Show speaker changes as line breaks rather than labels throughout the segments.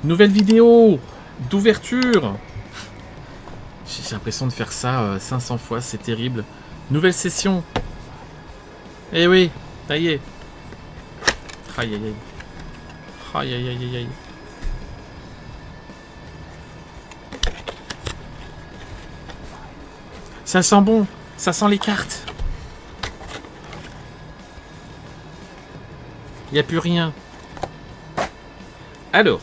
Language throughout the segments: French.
Nouvelle vidéo d'ouverture. J'ai l'impression de faire ça 500 fois, c'est terrible. Nouvelle session. Eh oui, ça y est. Aïe aïe aïe. Aïe aïe aïe aïe aïe. Ça sent bon, ça sent les cartes. Il n'y a plus rien. Alors.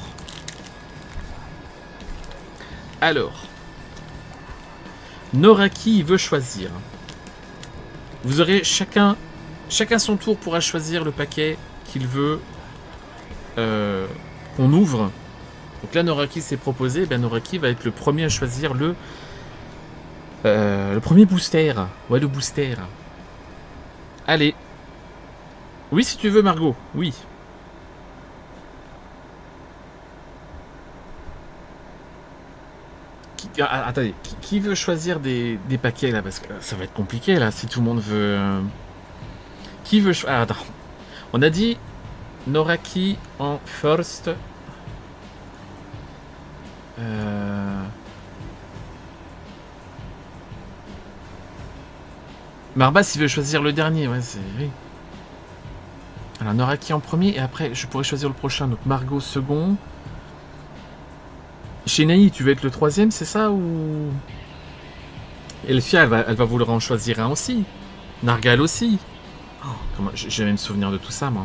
Noraki veut choisir. Vous aurez chacun son tour pourra choisir le paquet qu'il veut qu'on ouvre. Donc là, Noraki s'est proposé. Ben, Noraki va être le premier à choisir le premier booster. Ouais, le booster. Allez. Oui, si tu veux, Margot. Oui. Attendez, qui veut choisir des paquets là? Parce que ça va être compliqué là si tout le monde veut. Qui veut choisir? Attends. On a dit Noraki en first. Marbas il veut choisir le dernier, ouais, c'est. Oui. Alors Noraki en premier et après je pourrais choisir le prochain. Donc Margot second. Chez Naï, tu veux être le troisième, c'est ça ou... Elfia, elle va vouloir en choisir un aussi. Nargal aussi. Oh, j'ai même souvenir de tout ça, moi.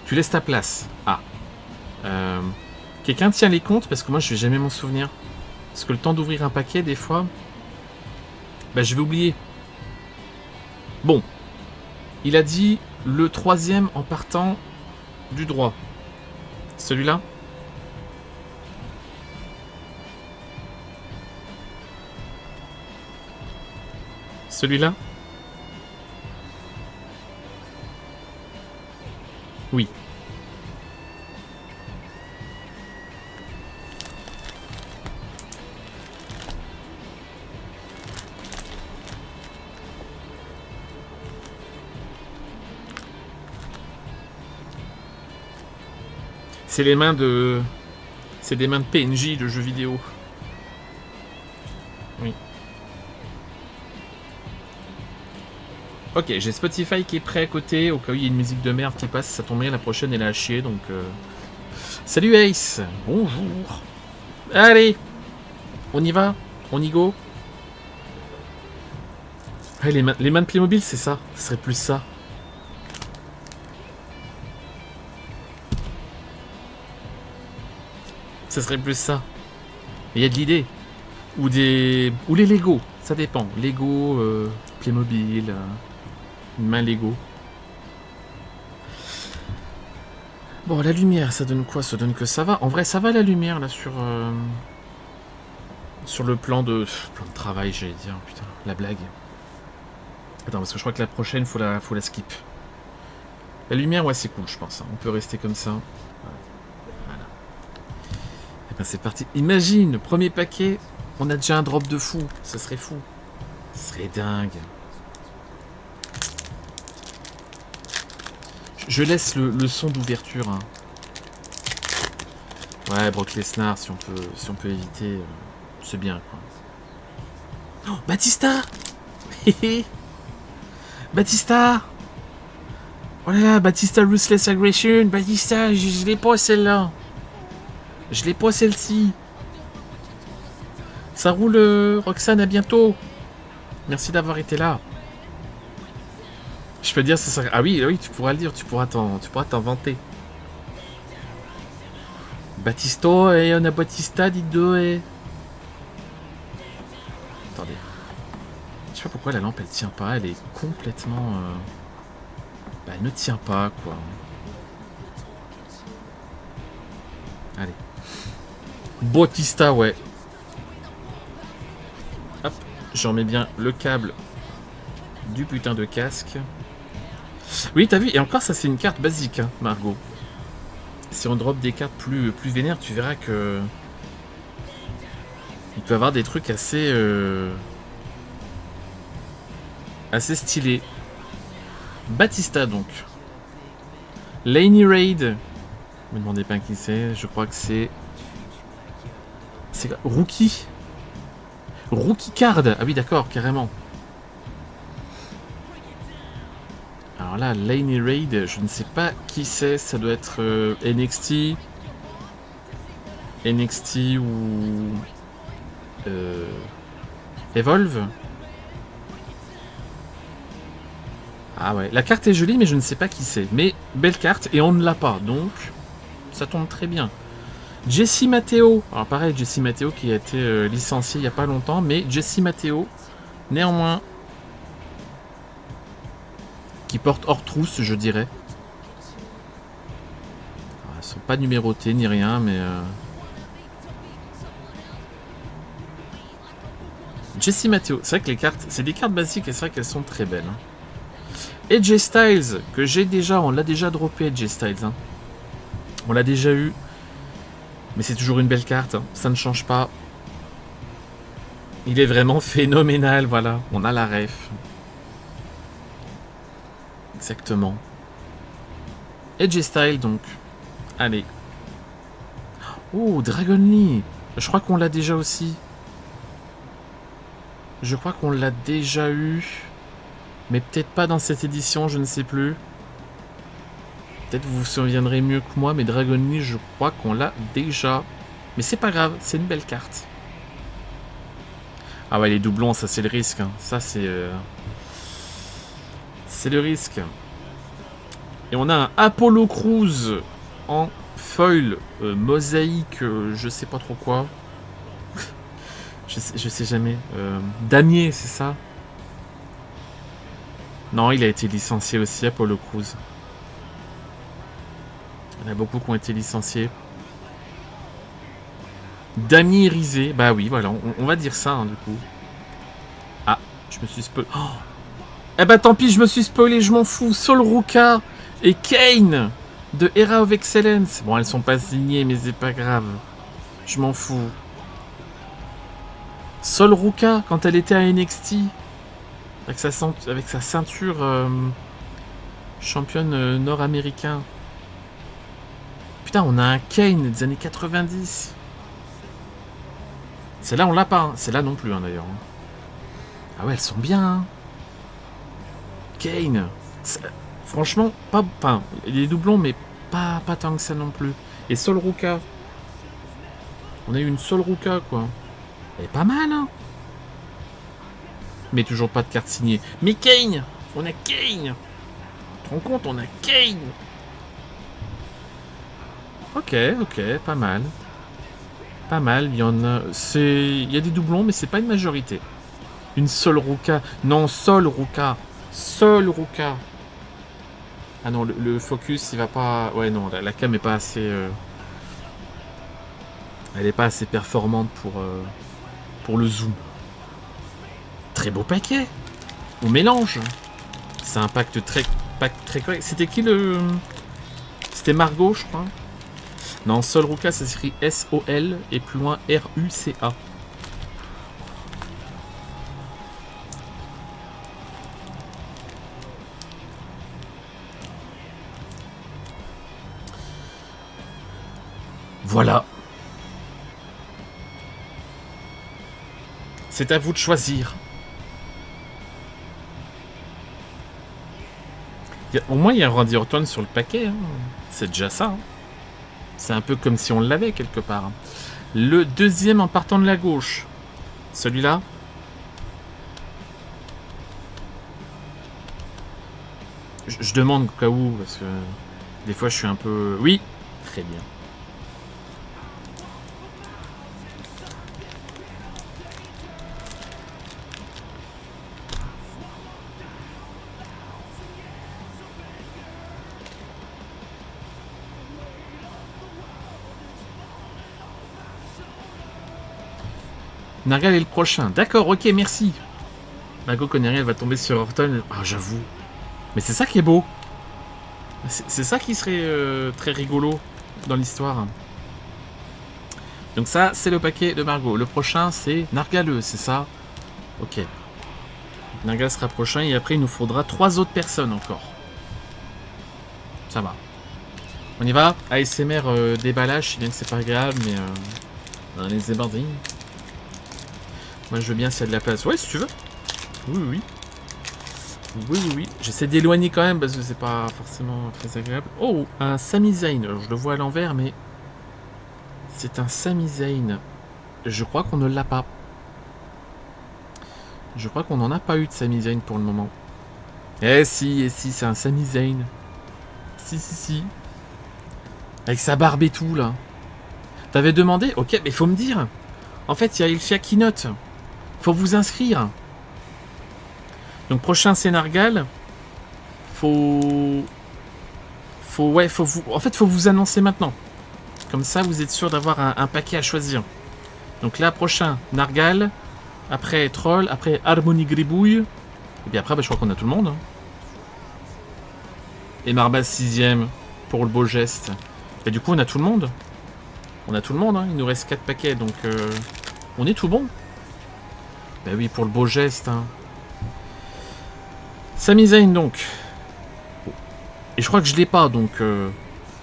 Tu laisses ta place. Ah. Quelqu'un tient les comptes parce que moi, je vais jamais m'en souvenir. Parce que le temps d'ouvrir un paquet, des fois... Bah, je vais oublier. Bon. Il a dit le troisième en partant du droit. Celui-là? Celui-là? Oui. C'est les mains de... C'est des mains de PNJ de jeux vidéo. Oui. Ok, j'ai Spotify qui est prêt à côté, au cas où il y a une musique de merde qui passe, ça tombe bien, la prochaine elle est à chier, donc... Salut Ace. Bonjour. Allez. On y va. On y go. Ouais, les mains de Playmobil, c'est ça. Ce serait plus ça. Ce serait plus ça. Il y a de l'idée. Ou les Lego. Ça dépend. Lego, Playmobil, une main Lego. Bon, la lumière, ça donne quoi? Ça donne que ça va. En vrai, ça va la lumière, là, sur le plan de travail, j'allais dire. Putain, la blague. Attends, parce que je crois que la prochaine, faut la skip. La lumière, ouais, c'est cool, je pense. On peut rester comme ça. Voilà. Et ben, c'est parti. Imagine, le premier paquet, on a déjà un drop de fou. Ça serait fou. Ce serait dingue. Je laisse le son d'ouverture. Hein. Ouais, Brock Lesnar, si on peut éviter, c'est bien, quoi. Oh, Batista. Batista. Oh là là, Batista Ruthless Aggression. Batista, je l'ai pas celle-là. Je l'ai pas celle-ci. Ça roule, Roxane, à bientôt. Merci d'avoir été là. Je peux dire ça. Ah oui, tu pourras le dire, tu pourras t'en vanter. Batisto, et on a Batista, dites-donc, et... Attendez. Je sais pas pourquoi la lampe elle tient pas, elle est complètement... Bah elle ne tient pas, quoi. Allez. Batista, ouais. Hop, j'en mets bien le câble du putain de casque. Oui, t'as vu, et encore ça c'est une carte basique, hein, Margot. Si on drop des cartes plus vénères, tu verras que... Il peut y avoir des trucs assez... assez stylés. Batista, donc. Laney Raid. Me demandez pas qui c'est. Je crois que c'est... C'est quoi? Rookie. Rookie card. Ah oui, d'accord, carrément. Alors là, Laney Raid, je ne sais pas qui c'est. Ça doit être NXT. NXT ou... Evolve. Ah ouais, la carte est jolie, mais je ne sais pas qui c'est. Mais belle carte, et on ne l'a pas, donc ça tombe très bien. Jesse Matteo. Alors pareil, Jesse Matteo qui a été licencié il n'y a pas longtemps, mais Jesse Matteo, néanmoins, qui porte hors trousse, je dirais. Elles ne sont pas numérotées ni rien, mais... Jesse Matteo, c'est vrai que les cartes, c'est des cartes basiques et c'est vrai qu'elles sont très belles. Hein. AJ Styles, que j'ai déjà, on l'a déjà droppé AJ Styles. Hein. On l'a déjà eu. Mais c'est toujours une belle carte, hein. Ça ne change pas. Il est vraiment phénoménal, voilà. On a la ref. Exactement. AJ Styles, donc. Allez. Oh, Dragon Lee. Je crois qu'on l'a déjà aussi. Je crois qu'on l'a déjà eu. Mais peut-être pas dans cette édition, je ne sais plus. Peut-être vous vous souviendrez mieux que moi, mais Dragon Lee, je crois qu'on l'a déjà. Mais c'est pas grave, c'est une belle carte. Ah ouais, les doublons, ça c'est le risque. Hein. Ça c'est... C'est le risque. Et on a un Apollo Crews en foil mosaïque, je sais pas trop quoi. je sais jamais. Damier, c'est ça? Non, il a été licencié aussi, Apollo Crews. Il y en a beaucoup qui ont été licenciés. Damier Rizé, bah oui, voilà, on va dire ça, hein, du coup. Ah, je me suis spoilé. Oh, eh bah tant pis, je me suis spoilé, je m'en fous. Sol Ruka et Kane de Era of Excellence. Bon, elles sont pas signées, mais c'est pas grave. Je m'en fous. Sol Ruka, quand elle était à NXT, avec sa ceinture championne nord-américain. Putain, on a un Kane des années 90. Celle-là, on l'a pas. Hein. Celle-là non plus, hein, d'ailleurs. Ah ouais, elles sont bien. Hein. Kane. Franchement, pas. Enfin, il y a des doublons, mais pas tant que ça non plus. Et Sol Ruka. On a eu une Sol Ruka, quoi. Elle est pas mal, hein. Mais toujours pas de carte signée. Mais Kane. On a Kane. Tu te rends compte, on a Kane. Ok, pas mal. Pas mal, il y en a... Il y a des doublons, mais c'est pas une majorité. Une Sol Ruka. Non, Sol Ruka. Sol Ruka. Ah non, le focus, il va pas... Ouais, non, la cam est pas assez... Elle est pas assez performante pour le zoom. Très beau paquet. On mélange. C'est un pack très correct. C'était qui le... C'était Margot, je crois. Non, Sol Ruka, ça s'écrit S-O-L et plus loin R-U-C-A. Voilà. C'est à vous de choisir. Au moins, il y a un Randy Orton sur le paquet. Hein. C'est déjà ça. Hein. C'est un peu comme si on l'avait quelque part. Le deuxième en partant de la gauche. Celui-là. Je demande au cas où, parce que des fois je suis un peu... Oui, très bien. Nargal est le prochain. D'accord, ok, merci. Margot Connery, elle va tomber sur Orton. Ah, j'avoue. Mais c'est ça qui est beau. C'est ça qui serait très rigolo dans l'histoire. Donc ça, c'est le paquet de Margot. Le prochain, c'est Nargaleux, c'est ça? Ok. Nargal sera prochain et après, il nous faudra 3 autres personnes encore. Ça va. On y va. ASMR déballage, je sais bien que c'est pas agréable, mais on est débardés. Moi je veux bien s'il y a de la place. Ouais, si tu veux. Oui, oui. Oui, oui, oui. J'essaie d'éloigner quand même parce que c'est pas forcément très agréable. Oh, un Sami Zayn. Je le vois à l'envers, mais c'est un Sami Zayn. Je crois qu'on ne l'a pas. Je crois qu'on n'en a pas eu de Sami Zayn pour le moment. Eh si, c'est un Sami Zayn. Si. Avec sa barbe et tout, là. T'avais demandé? Ok, mais faut me dire. En fait, il y a Ilfia qui note. Faut vous inscrire. Donc, prochain Sénargal. Faut vous... En fait, faut vous annoncer maintenant. Comme ça, vous êtes sûr d'avoir un paquet à choisir. Donc là, prochain, Nargal. Après, Troll. Après, Harmonie Gribouille. Et puis après, je crois qu'on a tout le monde. Hein. Et Marbaz 6ème pour le beau geste. Et du coup, on a tout le monde. On a tout le monde, hein. Il nous reste 4 paquets, donc on est tout bon. Bah oui, pour le beau geste. Hein. Sami Zayn, donc. Et je crois que je l'ai pas, donc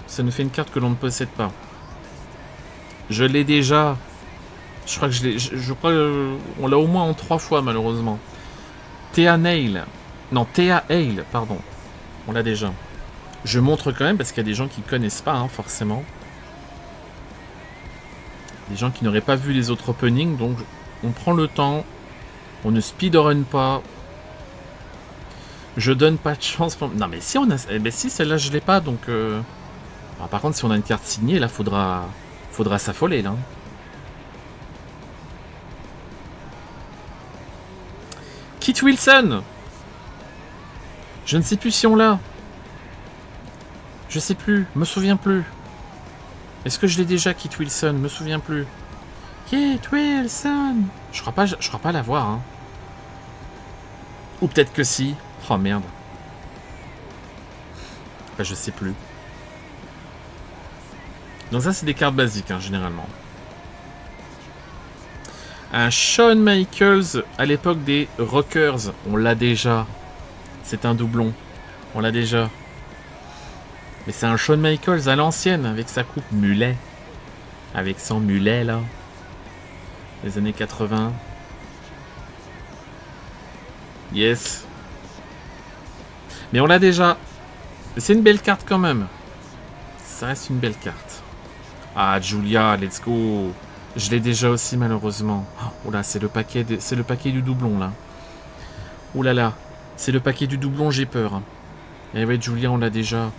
ça nous fait une carte que l'on ne possède pas. Je l'ai déjà. Je crois que je l'ai. Je crois on l'a au moins en 3 fois, malheureusement. Thea Nail. Non, Thea Hale, pardon. On l'a déjà. Je montre quand même parce qu'il y a des gens qui connaissent pas, hein, forcément. Des gens qui n'auraient pas vu les autres openings, donc on prend le temps. On ne speedrun pas. Je donne pas de chance pour... Non mais si on a... Eh ben si, celle-là je l'ai pas, donc... Alors, par contre, si on a une carte signée, là, faudra s'affoler, là. Kit Wilson. Je ne sais plus si on l'a. Je sais plus, me souviens plus. Est-ce que je l'ai déjà, Kit Wilson? Me souviens plus. Kit Wilson. Je crois pas l'avoir, hein. Ou peut-être que si. Oh merde. Bah, je sais plus. Donc ça, c'est des cartes basiques, hein, généralement. Un Shawn Michaels à l'époque des Rockers. On l'a déjà. C'est un doublon. On l'a déjà. Mais c'est un Shawn Michaels à l'ancienne, avec sa coupe mulet. Avec son mulet, là. Les années 80. Yes. Mais on l'a déjà. C'est une belle carte quand même. Ça reste une belle carte. Ah, Julia, let's go. Je l'ai déjà aussi, malheureusement. Oh là, c'est le paquet du doublon, là. Oh là là. C'est le paquet du doublon, j'ai peur. Eh ouais, Julia, on l'a déjà.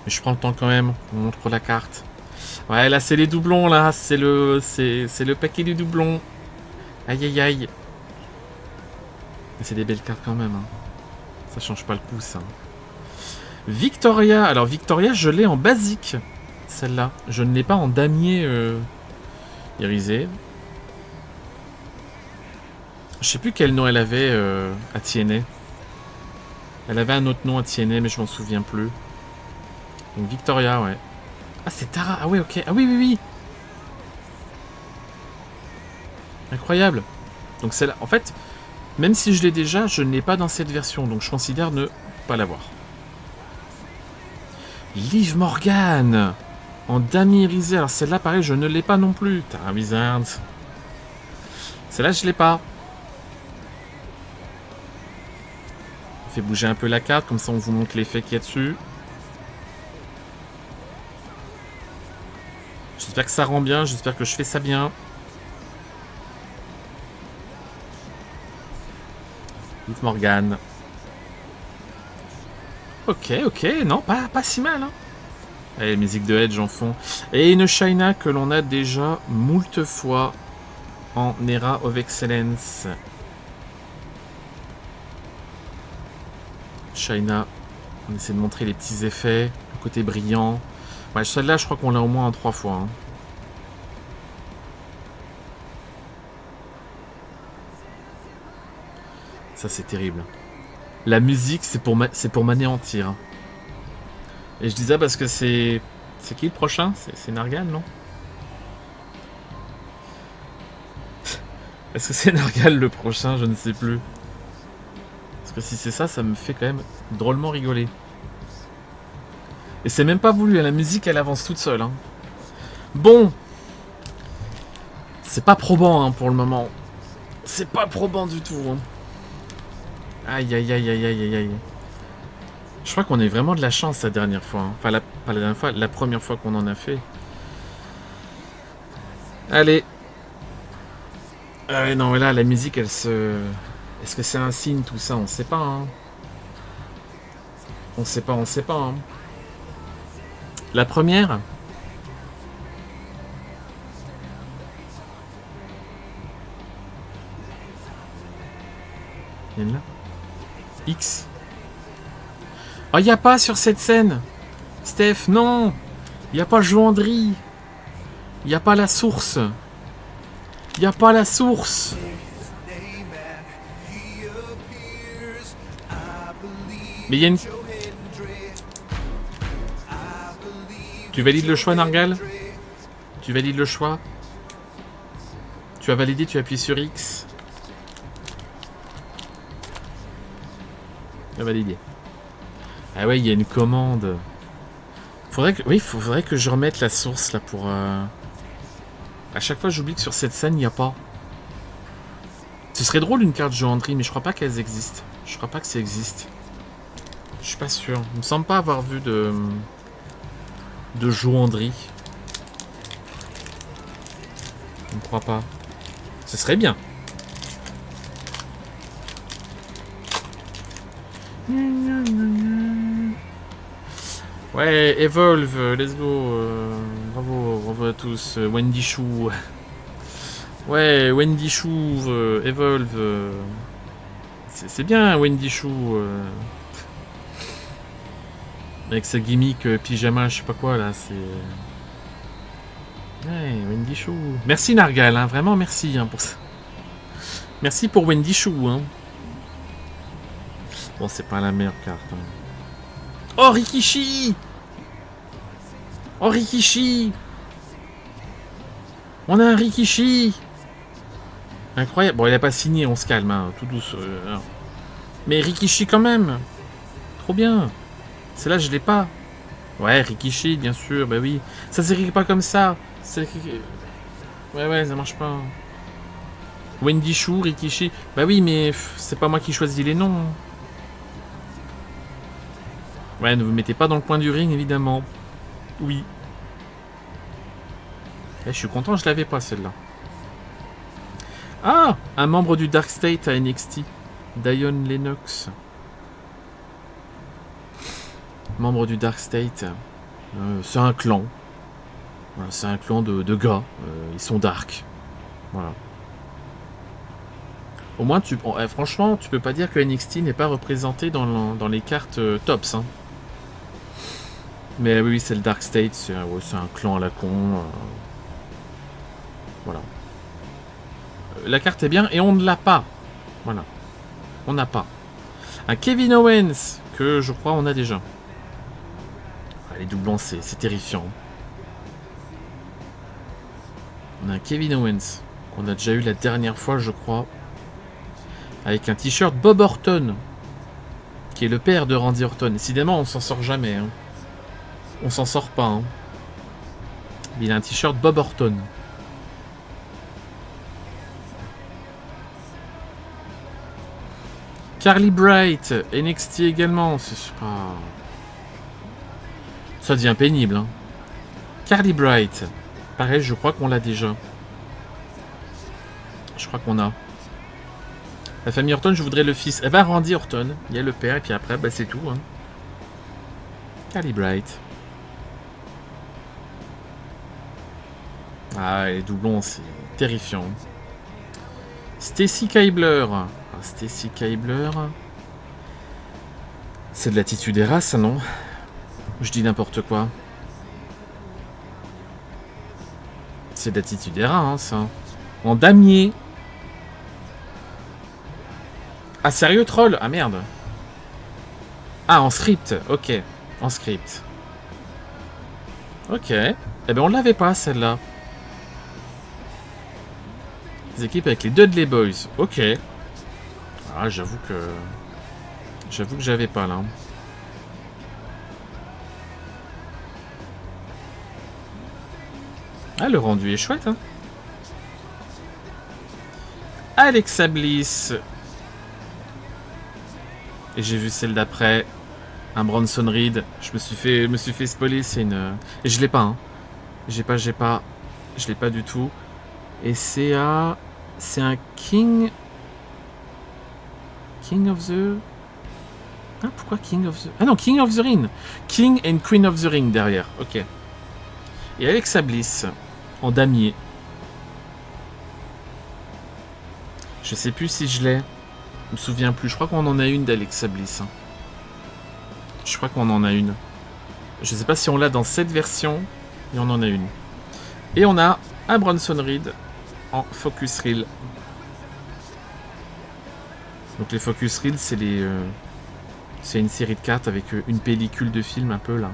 Mais je prends le temps quand même. On montre la carte. Ouais, là, c'est les doublons, là. C'est le paquet du doublon. Aïe, aïe, aïe. Mais c'est des belles cartes quand même. Hein. Ça change pas le coup, ça. Victoria. Alors, Victoria, je l'ai en basique. Celle-là. Je ne l'ai pas en damier irisé. Je sais plus quel nom elle avait à TNA. Elle avait un autre nom à TNA, mais je m'en souviens plus. Donc, Victoria, ouais. Ah, c'est Tara. Ah, ouais, ok. Ah, oui, oui, oui. Incroyable. Donc, celle-là. En fait, même si je l'ai déjà, je ne l'ai pas dans cette version. Donc, je considère ne pas l'avoir. Liv Morgan. En damier irisé. Alors, celle-là, pareil, je ne l'ai pas non plus. Tara Wizard. Celle-là, je l'ai pas. On fait bouger un peu la carte, comme ça on vous montre l'effet qu'il y a dessus. J'espère que ça rend bien, j'espère que je fais ça bien. Liv Morgan. Ok, non, pas si mal. Hein. Allez, musique de Edge en fond. Et une Shaina que l'on a déjà moult fois en Era of Excellence. Shaina, on essaie de montrer les petits effets, le côté brillant. Ouais, celle-là, je crois qu'on l'a au moins en 3 fois. Hein. Ça, c'est terrible. La musique, c'est pour m'anéantir. Et je dis ça parce que c'est... C'est qui le prochain? C'est Nargal, non? Est-ce que c'est Nargal le prochain? Je ne sais plus. Parce que si c'est ça, ça me fait quand même drôlement rigoler. Et c'est même pas voulu, la musique elle avance toute seule. Hein. Bon. C'est pas probant hein, pour le moment. C'est pas probant du tout. Hein. Aïe aïe aïe aïe aïe aïe aïe. Je crois qu'on a eu vraiment de la chance la dernière fois. Hein. Enfin, pas la dernière fois, la première fois qu'on en a fait. Allez. Ah non, mais là, la musique, elle se... Est-ce que c'est un signe, tout ça? On sait pas, hein. On sait pas, hein. La première? Il y en a là? X. Oh, y a pas sur cette scène. Steph, non. Y a pas Joandry. Y a pas la source. Y a pas la source. Mais il y a une... Tu valides le choix, Nargal? Tu valides le choix? Tu as validé, tu appuies sur X. Tu as validé. Ah ouais, il y a une commande. Faudrait que je remette la source là pour... À chaque fois, j'oublie que sur cette scène, il n'y a pas. Ce serait drôle une carte Joandry, mais je crois pas qu'elles existent. Je crois pas que ça existe. Je suis pas sûr. Il me semble pas avoir vu de Joandry. Je ne crois pas. Ce serait bien. Ouais, Evolve, let's go. Bravo à tous. Wendy Chou. Ouais, Wendy Chou, Evolve. C'est bien, Wendy Chou. Avec sa gimmick pyjama, je sais pas quoi là, c'est. Ouais, Wendy Chou. Merci Nargal, hein, vraiment merci hein, pour ça. Merci pour Wendy Chou. Hein. Bon, c'est pas la meilleure carte. Hein. Oh, Rikishi! Oh, Rikishi! On a un Rikishi! Incroyable. Bon, il a pas signé, on se calme, hein, tout douce. Mais Rikishi quand même! Trop bien! Celle-là, je l'ai pas. Ouais, Rikishi, bien sûr, bah oui. Ça s'écrit pas comme ça. Ouais, ça marche pas. Wendy Chou, Rikishi. Bah oui, mais c'est pas moi qui choisis les noms. Ouais, ne vous mettez pas dans le coin du ring, évidemment. Oui. Je suis content, je l'avais pas, celle-là. Ah! Un membre du Dark State à NXT. Dion Lennox. Membre du Dark State. C'est un clan. Voilà, c'est un clan de gars. Ils sont dark. Voilà. Au moins, franchement, tu peux pas dire que NXT n'est pas représenté dans les cartes tops. Hein. Mais oui, c'est le Dark State. C'est un clan à la con. Voilà. La carte est bien et on ne l'a pas. Voilà. On n'a pas. Un Kevin Owens, que je crois on a déjà. Les doublons, c'est terrifiant. On a un Kevin Owens, qu'on a déjà eu la dernière fois, je crois. Avec un t-shirt Bob Orton, qui est le père de Randy Orton. Décidément, on s'en sort jamais. Hein. On s'en sort pas. Hein. Il a un t-shirt Bob Orton. Carly Bright, NXT également. C'est pas... Ça devient pénible. Hein. Carly Bright. Pareil, je crois qu'on l'a déjà. Je crois qu'on a. La famille Orton, je voudrais le fils. Eh ben, Randy Orton. Il y a le père, et puis après, bah, c'est tout. Hein. Carly Bright. Ah, les doublons, c'est terrifiant. Stacy Keibler. Stacy Keibler. C'est de l'attitude des races, non? Je dis n'importe quoi. C'est de l'attitude des races, hein, ça. En damier. Ah, sérieux, troll? Ah, merde. Ah, en script. Ok. En script. Ok. Eh ben, on l'avait pas, celle-là. Les équipes avec les Dudley Boys. Ok. Ah, j'avoue que... J'avoue que j'avais pas, là. Ah, le rendu est chouette, hein. Alexa Bliss. Et j'ai vu celle d'après. Un Bronson Reed. Je me suis fait spoiler. C'est une... Et je l'ai pas, hein. Je l'ai pas du tout. Et c'est un King of the... Ah, pourquoi King of the... Ah non, King of the Ring. King and Queen of the Ring derrière. Ok. Et Alexa Bliss. En damier. Je sais plus si je l'ai. Je me souviens plus. Je crois qu'on en a une d'Alexa Bliss. Je crois qu'on en a une. Je sais pas si on l'a dans cette version. Mais on en a une. Et on a un Bronson Reed en Focus Reel. Donc les Focus Reel, c'est les... c'est une série de cartes avec une pellicule de film un peu là.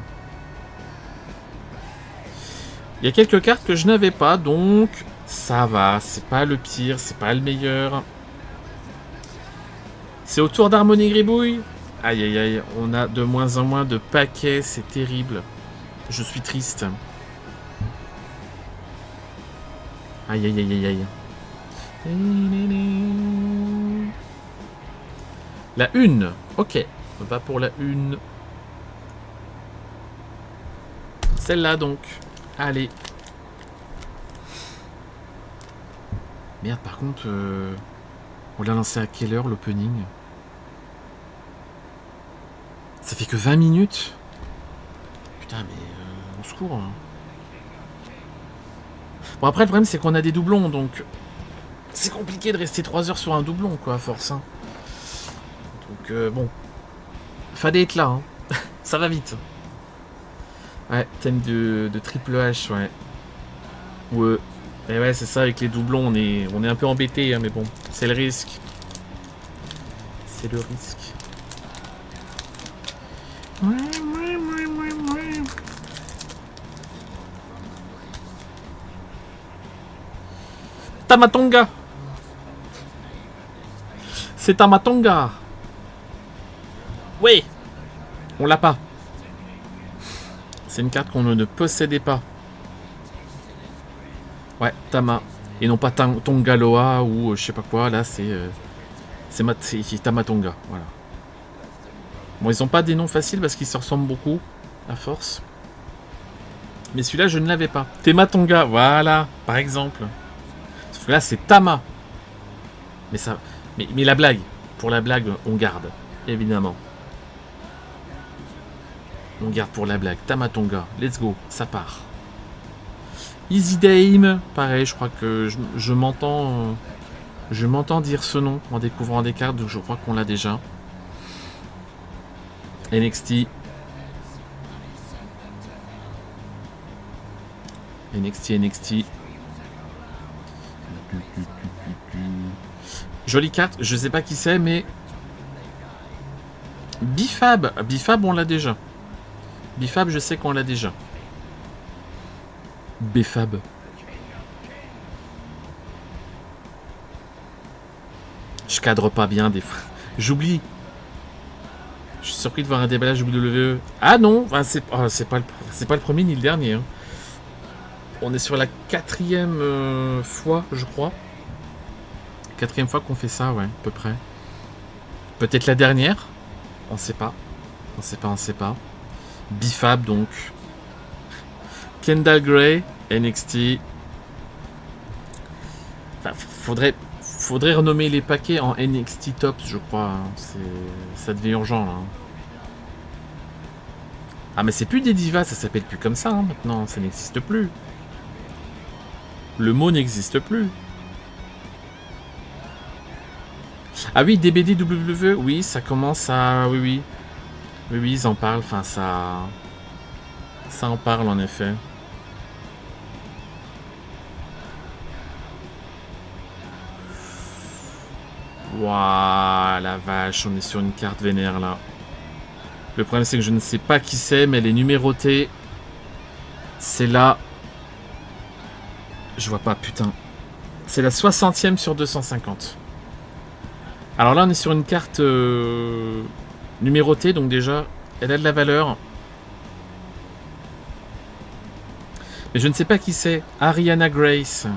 Il y a quelques cartes que je n'avais pas, donc ça va. C'est pas le pire, c'est pas le meilleur. C'est au tour d'Harmonie Gribouille. Aïe aïe aïe, on a de moins en moins de paquets, c'est terrible. Je suis triste. Aïe aïe aïe aïe aïe. La une, ok. On va pour la une. Celle-là donc. Allez. Merde, par contre, on l'a lancé à quelle heure l'opening? Ça fait que 20 minutes. Putain, mais au secours. Hein. Bon, après, le problème, c'est qu'on a des doublons, donc c'est compliqué de rester 3 heures sur un doublon, quoi, à force. Hein. Donc, bon. Fallait être là, hein. Ça va vite. Ouais, thème de Triple H, ouais. Ouais. Et ouais, c'est ça, avec les doublons, on est un peu embêté, hein, mais bon, c'est le risque. C'est le risque. Ouais. Tamatonga. C'est Tamatonga. Oui. On l'a pas. C'est une carte qu'on ne possédait pas. Ouais, Tama. Et non pas Tongaloa ou je sais pas quoi. Là, c'est Tamatonga. Voilà. Bon, ils ont pas des noms faciles parce qu'ils se ressemblent beaucoup, à force. Mais celui-là, je ne l'avais pas. Tematonga, voilà, par exemple. Sauf que là, c'est Tama. Mais ça... Mais la blague. Pour la blague, on garde. Évidemment. On garde pour la blague. Tamatonga, let's go, ça part. Easy Dame, pareil, je crois que je m'entends dire ce nom en découvrant des cartes, donc je crois qu'on l'a déjà. NXT. Jolie carte, je sais pas qui c'est, mais... Bifab, on l'a déjà. Bifab, je sais qu'on l'a déjà. Bfab. Je cadre pas bien des fois. J'oublie. Je suis surpris de voir un déballage WWE. Ah non, enfin, c'est pas le premier ni le dernier. Hein. On est sur la 4e fois, je crois. 4e fois qu'on fait ça, ouais, à peu près. Peut-être la dernière. On sait pas. On sait pas. Bifab, donc. Kendall Gray, NXT. Enfin, faudrait renommer les paquets en NXT Tops, je crois. Hein. Ça devient urgent, là. Ah, mais c'est plus des divas, ça s'appelle plus comme ça, hein, maintenant. Ça n'existe plus. Le mot n'existe plus. Ah oui, DBD WWE, oui, ça commence à... Oui, ils en parlent, enfin, ça en parle, en effet. Waouh, la vache, on est sur une carte vénère, là. Le problème, c'est que je ne sais pas qui c'est, mais elle est numérotée. C'est là... Je vois pas, putain. C'est la 60e sur 250. Alors là, on est sur une carte numérotée, donc déjà, elle a de la valeur. Mais je ne sais pas qui c'est. Ariana Grace.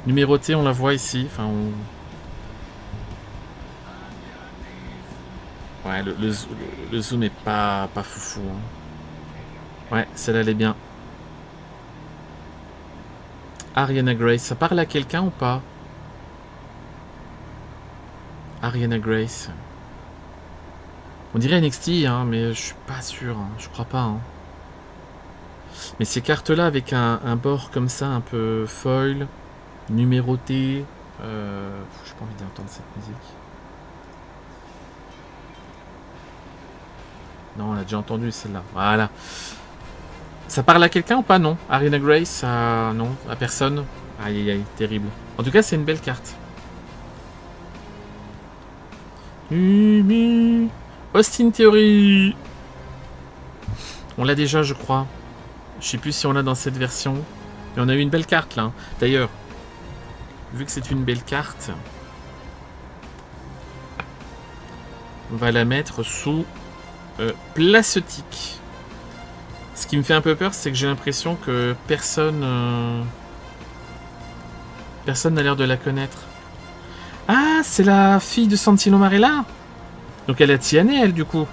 Numérotée, on la voit ici. Enfin, on... Ouais, le zoom est pas foufou. Hein. Ouais, celle-là, elle est bien. Ariana Grace, ça parle à quelqu'un ou pas? Ariana Grace. On dirait NXT, hein, mais je suis pas sûr. Hein, je crois pas. Hein. Mais ces cartes-là, avec un bord comme ça, un peu foil, numéroté. J'ai pas envie d'entendre cette musique. Non, on a déjà entendu celle-là. Voilà. Ça parle à quelqu'un ou pas? Non. Ariana Grace, non, à personne. Aïe aïe aïe, terrible. En tout cas, c'est une belle carte. Austin Theory. On l'a déjà, je crois. Je sais plus si on l'a dans cette version. Mais on a eu une belle carte là. D'ailleurs, vu que c'est une belle carte, on va la mettre sous plastique. Ce qui me fait un peu peur, c'est que j'ai l'impression que personne n'a l'air de la connaître. Ah, c'est la fille de Santino Marella. Donc elle a TNA, elle, du coup.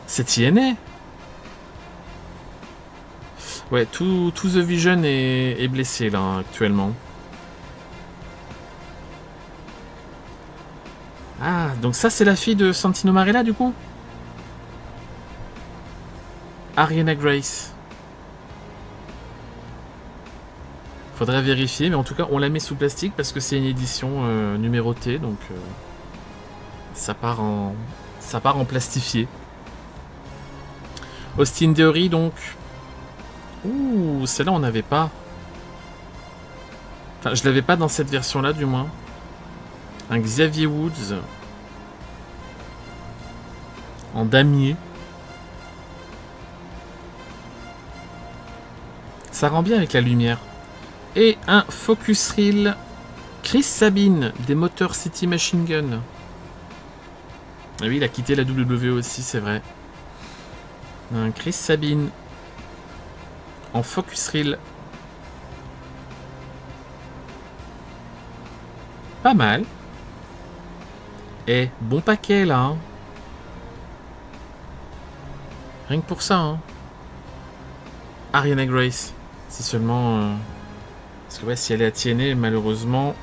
C'est TNA. Ouais, tout The Vision est blessé, là, actuellement. Ah, donc ça, c'est la fille de Santino Marella, du coup? Ariana Grace. Faudrait vérifier, mais en tout cas, on la met sous plastique parce que c'est une édition numérotée, donc ça part en plastifié. Austin Theory, donc. Ouh, celle-là, on n'avait pas. Enfin, je l'avais pas dans cette version-là, du moins. Un Xavier Woods. En damier. Ça rend bien avec la lumière. Et un Focus Reel Chris Sabin des Motor City Machine Gun. Ah oui, il a quitté la WWE aussi, c'est vrai. Un Chris Sabin en Focus Reel. Pas mal. Et bon paquet là. Hein. Rien que pour ça. Hein. Ariana Grace. Si seulement... Parce que ouais, si elle est à TNA, malheureusement,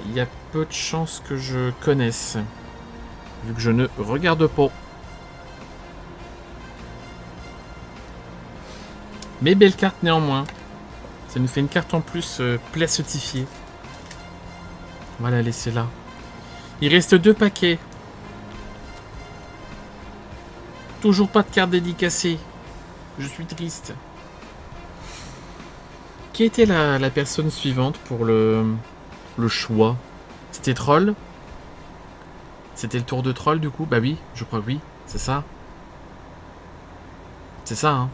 il y a peu de chances que je connaisse. Vu que je ne regarde pas. Mais belle carte néanmoins. Ça nous fait une carte en plus plasticifiée. On va la laisser là. Il reste 2 paquets. Toujours pas de carte dédicacée. Je suis triste. Qui était la personne suivante pour le choix? C'était Troll? C'était le tour de Troll du coup? Bah oui, je crois que oui. C'est ça? C'est ça, hein?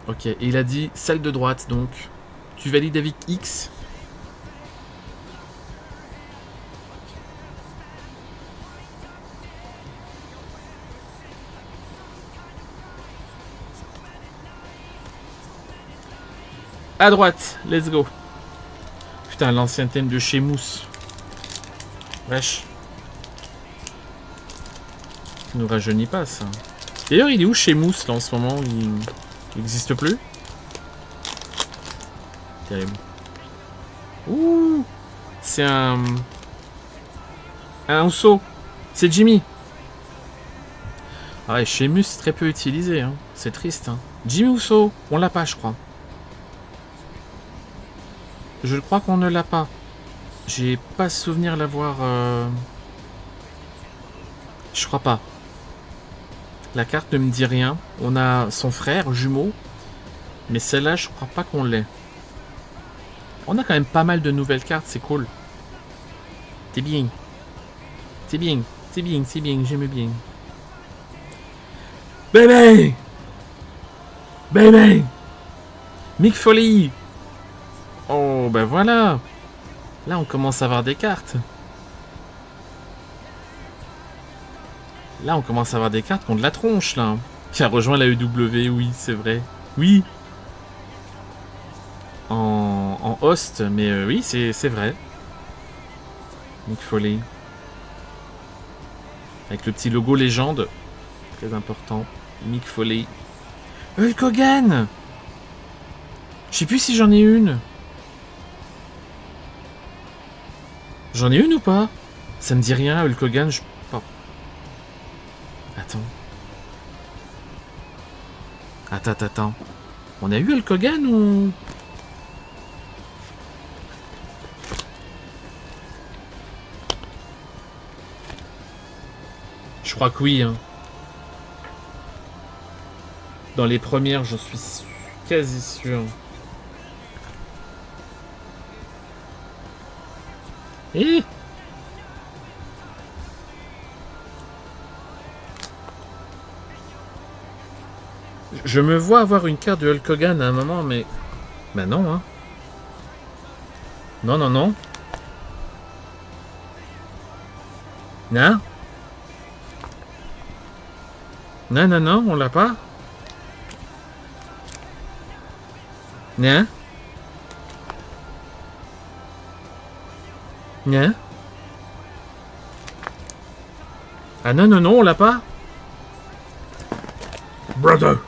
Ok, et il a dit celle de droite, donc. Tu valides avec X? À droite, let's go. Putain, l'ancien thème de chez Mousse. Wesh. Ça nous rajeunit pas, ça. D'ailleurs, il est où chez Mousse, là, en ce moment? Il n'existe plus? Terrible. Ouh! C'est un Ousso. C'est Jimmy. Ah ouais, chez Mousse, c'est très peu utilisé, hein. C'est triste, hein. Jimmy Ousso, on l'a pas, je crois. Je crois qu'on ne l'a pas. J'ai pas souvenir l'avoir... Je crois pas. La carte ne me dit rien. On a son frère, jumeau. Mais celle-là, je crois pas qu'on l'ait. On a quand même pas mal de nouvelles cartes, c'est cool. C'est bien. C'est bien. C'est bien, c'est bien, j'aime bien. Bébé! Bébé! Mick Foley! Oh, ben voilà. Là, on commence à avoir des cartes. Là, on commence à avoir des cartes qui ont de la tronche, là. Qui a rejoint la EW, oui, c'est vrai. Oui. En host, mais oui, c'est vrai. Mick Foley. Avec le petit logo légende. Très important. Mick Foley. Hulk Hogan. Je sais plus si j'en ai une. J'en ai une ou pas? Ça me dit rien, Hulk Hogan, je... Oh. Attends. Attends. On a eu Hulk Hogan ou... Je crois que oui, hein. Dans les premières, j'en suis quasi sûr. Eh! Je me vois avoir une carte de Hulk Hogan à un moment, mais... Bah non, hein. Non. Non, on l'a pas. Non. Ah non, on l'a pas. Brother.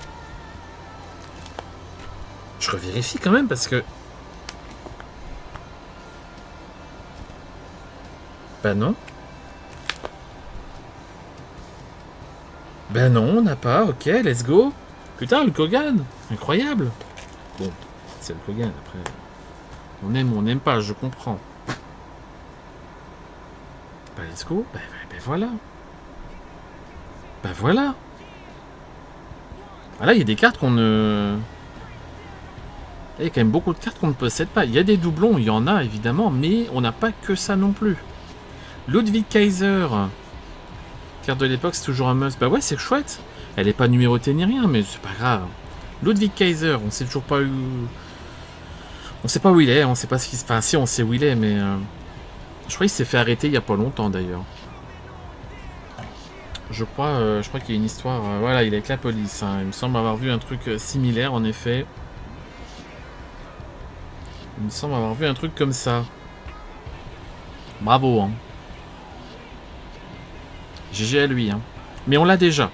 Je revérifie quand même parce que... Bah non. Ben non, on n'a pas, ok, let's go. Putain, Hulk Hogan, incroyable. Bon, c'est Hulk Hogan, après. On aime ou on n'aime pas, je comprends. Bah let's go, ben voilà. Ben voilà. Ah là, il y a des cartes qu'on ne... Il y a quand même beaucoup de cartes qu'on ne possède pas. Il y a des doublons, il y en a évidemment, mais on n'a pas que ça non plus. Ludwig Kaiser. Carte de l'époque, c'est toujours un must. Bah ouais, c'est chouette. Elle est pas numérotée ni rien, mais c'est pas grave. Ludwig Kaiser, on sait toujours pas où... On sait pas où il est, on sait pas ce qui se passe. Enfin, si, on sait où il est, mais... Je crois qu'il s'est fait arrêter il y a pas longtemps, d'ailleurs. Je crois qu'il y a une histoire... voilà, il est avec la police. Hein. Il me semble avoir vu un truc similaire, en effet. Il me semble avoir vu un truc comme ça. Bravo, hein. GG à lui, hein. Mais on l'a déjà.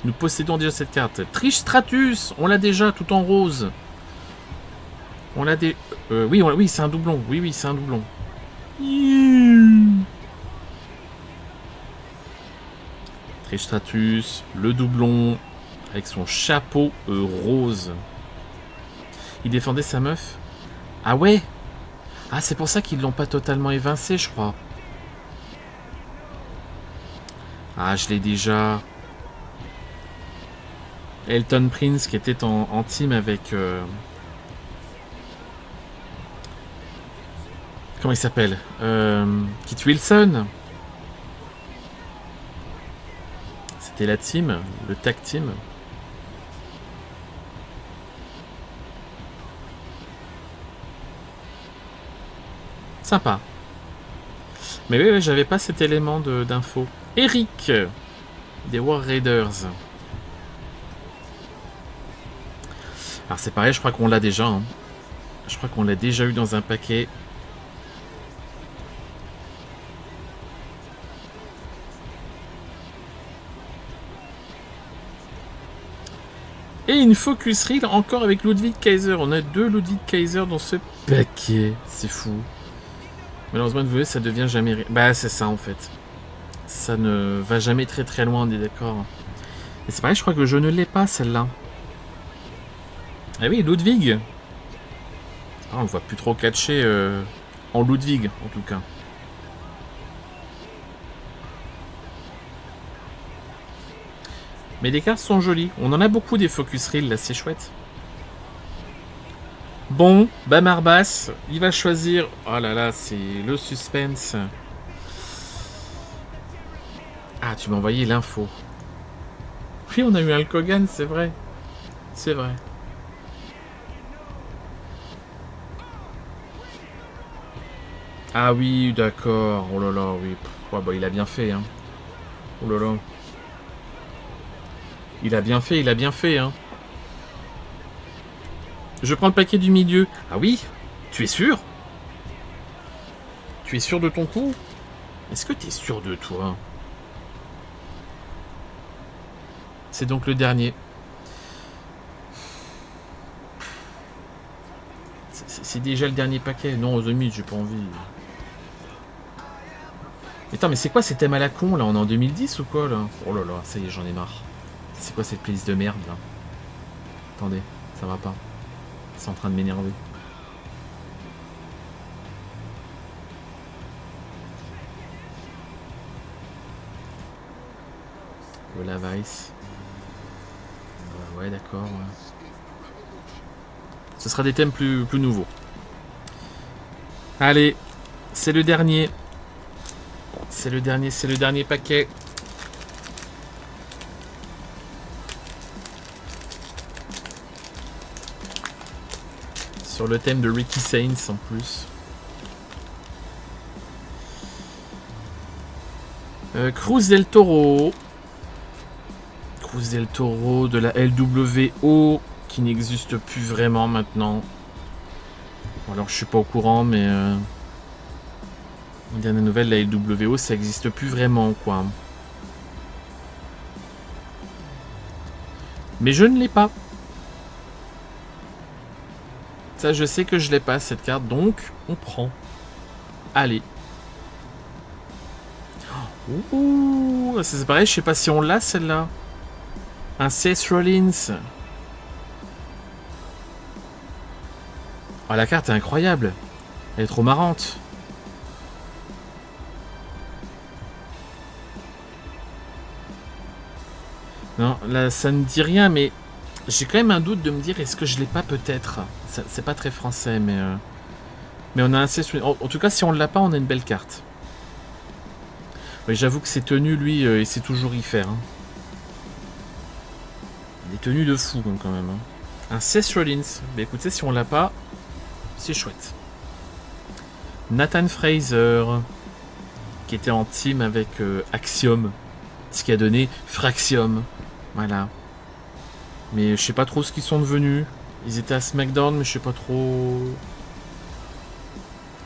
Nous possédons déjà cette carte. Trish Stratus, on l'a déjà, tout en rose. On l'a des... oui, c'est un doublon. Oui, c'est un doublon. Trish Stratus, le doublon, avec son chapeau rose. Il défendait sa meuf. Ah ouais. Ah, c'est pour ça qu'ils l'ont pas totalement évincé, je crois. Ah, je l'ai déjà. Elton Prince qui était en team avec... Comment il s'appelle Kit Wilson. C'était la team, le tag team. Sympa. Mais oui, j'avais pas cet élément d'info. Eric des War Raiders. Alors c'est pareil, je crois qu'on l'a déjà. Hein. Je crois qu'on l'a déjà eu dans un paquet. Et une Focus Reel encore avec Ludwig Kaiser. On a 2 Ludwig Kaiser dans ce paquet. C'est fou. Malheureusement, vous voyez, ça devient jamais... Bah, c'est ça, en fait. Ça ne va jamais très très loin, on est d'accord. Et c'est pareil, je crois que je ne l'ai pas, celle-là. Ah oui, Ludwig. Ah, on ne voit plus trop catcher en Ludwig, en tout cas. Mais les cartes sont jolies. On en a beaucoup des Focus Reel, là, c'est chouette. Bon, Bamarbas, il va choisir... Oh là là, c'est le suspense. Ah, tu m'as envoyé l'info. Oui, on a eu un Hulk Hogan, c'est vrai. C'est vrai. Ah oui, d'accord. Oh là là, oui. Ouais, bah, il a bien fait, hein. Oh là là. Il a bien fait, hein. Je prends le paquet du milieu. Ah oui? Tu es sûr? Tu es sûr de ton coup? Est-ce que tu es sûr de toi? C'est donc le dernier. C'est déjà le dernier paquet. Non, aux amis, j'ai pas envie. Attends, mais c'est quoi ces thèmes à la con, là? On est en 2010 ou quoi, là? Oh là là, ça y est, j'en ai marre. C'est quoi cette playlist de merde, là? Attendez, ça va pas. C'est en train de m'énerver. Le Lava-Ice. Ouais, d'accord. Ouais. Ce sera des thèmes plus nouveaux. Allez, c'est le dernier. C'est le dernier paquet. Sur le thème de Ricky Saints en plus. Cruz del Toro. Cruz del Toro de la LWO qui n'existe plus vraiment maintenant. Alors je suis pas au courant, mais dernière nouvelle, la LWO, ça existe plus vraiment, quoi. Mais je ne l'ai pas. Ça, je sais que je l'ai pas, cette carte, donc on prend. Allez. Ouh, c'est pareil, je sais pas si on l'a, celle-là. Un Seth Rollins. Oh, la carte est incroyable. Elle est trop marrante. Non, là, ça ne dit rien, mais j'ai quand même un doute de me dire, est-ce que je l'ai pas peut-être? C'est pas très français, mais on a un Seth Rollins. En tout cas, si on l'a pas, on a une belle carte. Oui, j'avoue que ses tenues, lui, il sait toujours y faire. Hein. Des tenues de fou, quand même. Hein. Un Seth Rollins. Bah écoutez, si on l'a pas, c'est chouette. Nathan Fraser, qui était en team avec Axiom, ce qui a donné Fraxiom. Voilà. Mais je sais pas trop ce qu'ils sont devenus. Ils étaient à SmackDown, mais je sais pas trop.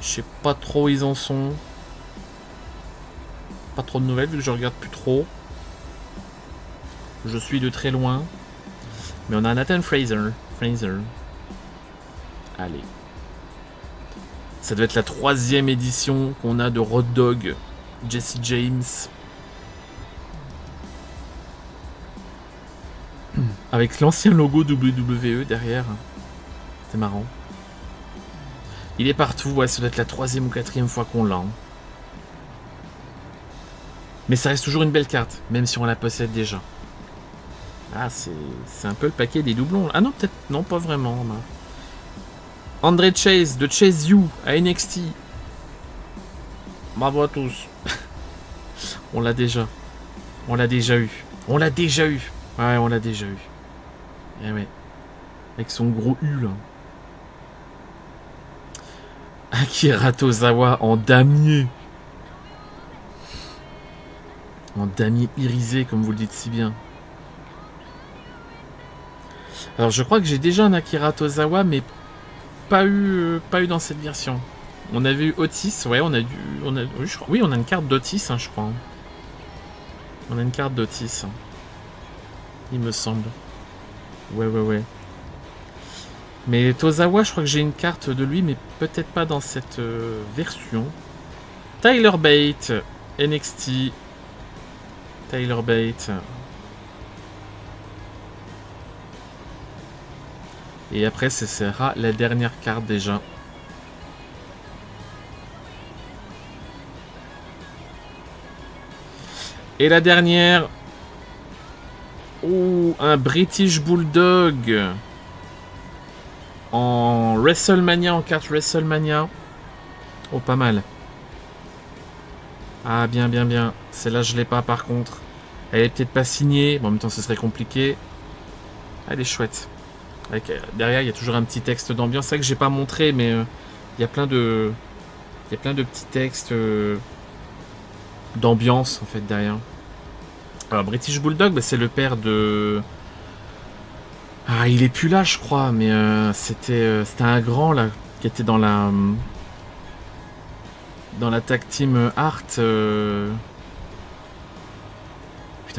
Je sais pas trop où ils en sont. Pas trop de nouvelles vu que je regarde plus trop. Je suis de très loin. Mais on a Nathan Fraser. Allez. Ça doit être la 3e édition qu'on a de Road Dogg. Jesse James. Avec l'ancien logo WWE derrière. C'est marrant. Il est partout. Ouais, ça doit être la 3e ou 4e fois qu'on l'a. Hein. Mais ça reste toujours une belle carte, même si on la possède déjà. Ah, c'est un peu le paquet des doublons. Ah non, peut-être... Non, pas vraiment. Non. André Chase, de Chase You, à NXT. Bravo à tous. On l'a déjà. On l'a déjà eu. On l'a déjà eu. Ouais, on l'a déjà eu. Eh ouais. Avec son gros U, là. Akira Tozawa en damier. En damier irisé, comme vous le dites si bien. Alors je crois que j'ai déjà un Akira Tozawa, mais pas eu dans cette version. On avait eu Otis, ouais, on a une carte d'Otis, hein, je crois. On a une carte d'Otis. Il me semble. Ouais. Mais Tozawa, je crois que j'ai une carte de lui, mais peut-être pas dans cette version. Tyler Bate, NXT. Tyler Bate. Et après, ce sera la dernière carte déjà. Et la dernière. Oh, un British Bulldog. En WrestleMania, en carte WrestleMania. Oh, pas mal. Ah, bien. Celle-là, je l'ai pas par contre. Elle est peut-être pas signée. Bon, en même temps, ce serait compliqué. Elle est chouette. Avec, derrière, il y a toujours un petit texte d'ambiance. C'est vrai que j'ai pas montré, mais il y a plein de petits textes d'ambiance en fait derrière. Alors, British Bulldog, bah, c'est le père de... Ah, il est plus là, je crois, mais c'était un grand, là, qui était dans la tag team Art. Putain,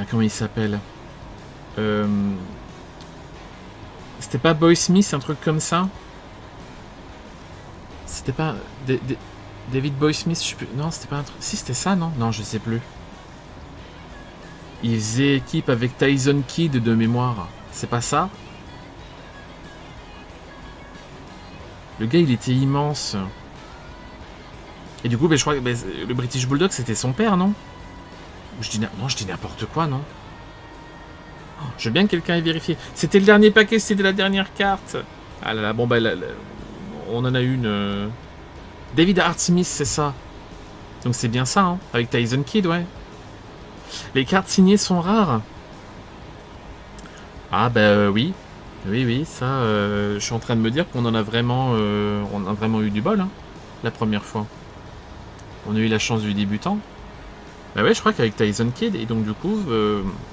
comment il s'appelle C'était pas Boy Smith, un truc comme ça? C'était pas... David Boy Smith, je sais plus... Non, c'était pas un truc... Si, c'était ça, non? Non, je sais plus. Il faisait équipe avec Tyson Kidd de mémoire. C'est pas ça? Le gars, il était immense. Et du coup, je crois que le British Bulldog, c'était son père, non? Non, je dis n'importe quoi, non? Oh, je veux bien que quelqu'un ait vérifié. C'était le dernier paquet, c'était la dernière carte. Ah là là, bon, on en a une. David Hart Smith, c'est ça. Donc c'est bien ça, hein, avec Tyson Kidd, ouais. Les cartes signées sont rares. Ah, oui. Oui, ça, je suis en train de me dire qu'on en a vraiment, on a vraiment eu du bol, hein, la première fois. On a eu la chance du débutant. Bah ouais, je crois qu'avec Tyson Kidd, et donc du coup,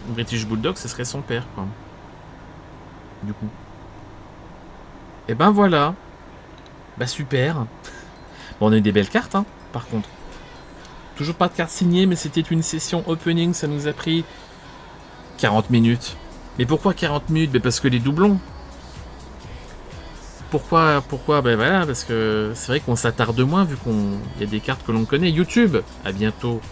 British Bulldog, ce serait son père, quoi. Du coup. Et ben voilà. Bah super. Bon, on a eu des belles cartes, hein, par contre. Toujours pas de cartes signées, mais c'était une session opening, ça nous a pris 40 minutes. Mais pourquoi 40 minutes? Mais parce que les doublons. Pourquoi? Ben voilà, parce que c'est vrai qu'on s'attarde moins vu qu'il y a des cartes que l'on connaît. YouTube, à bientôt.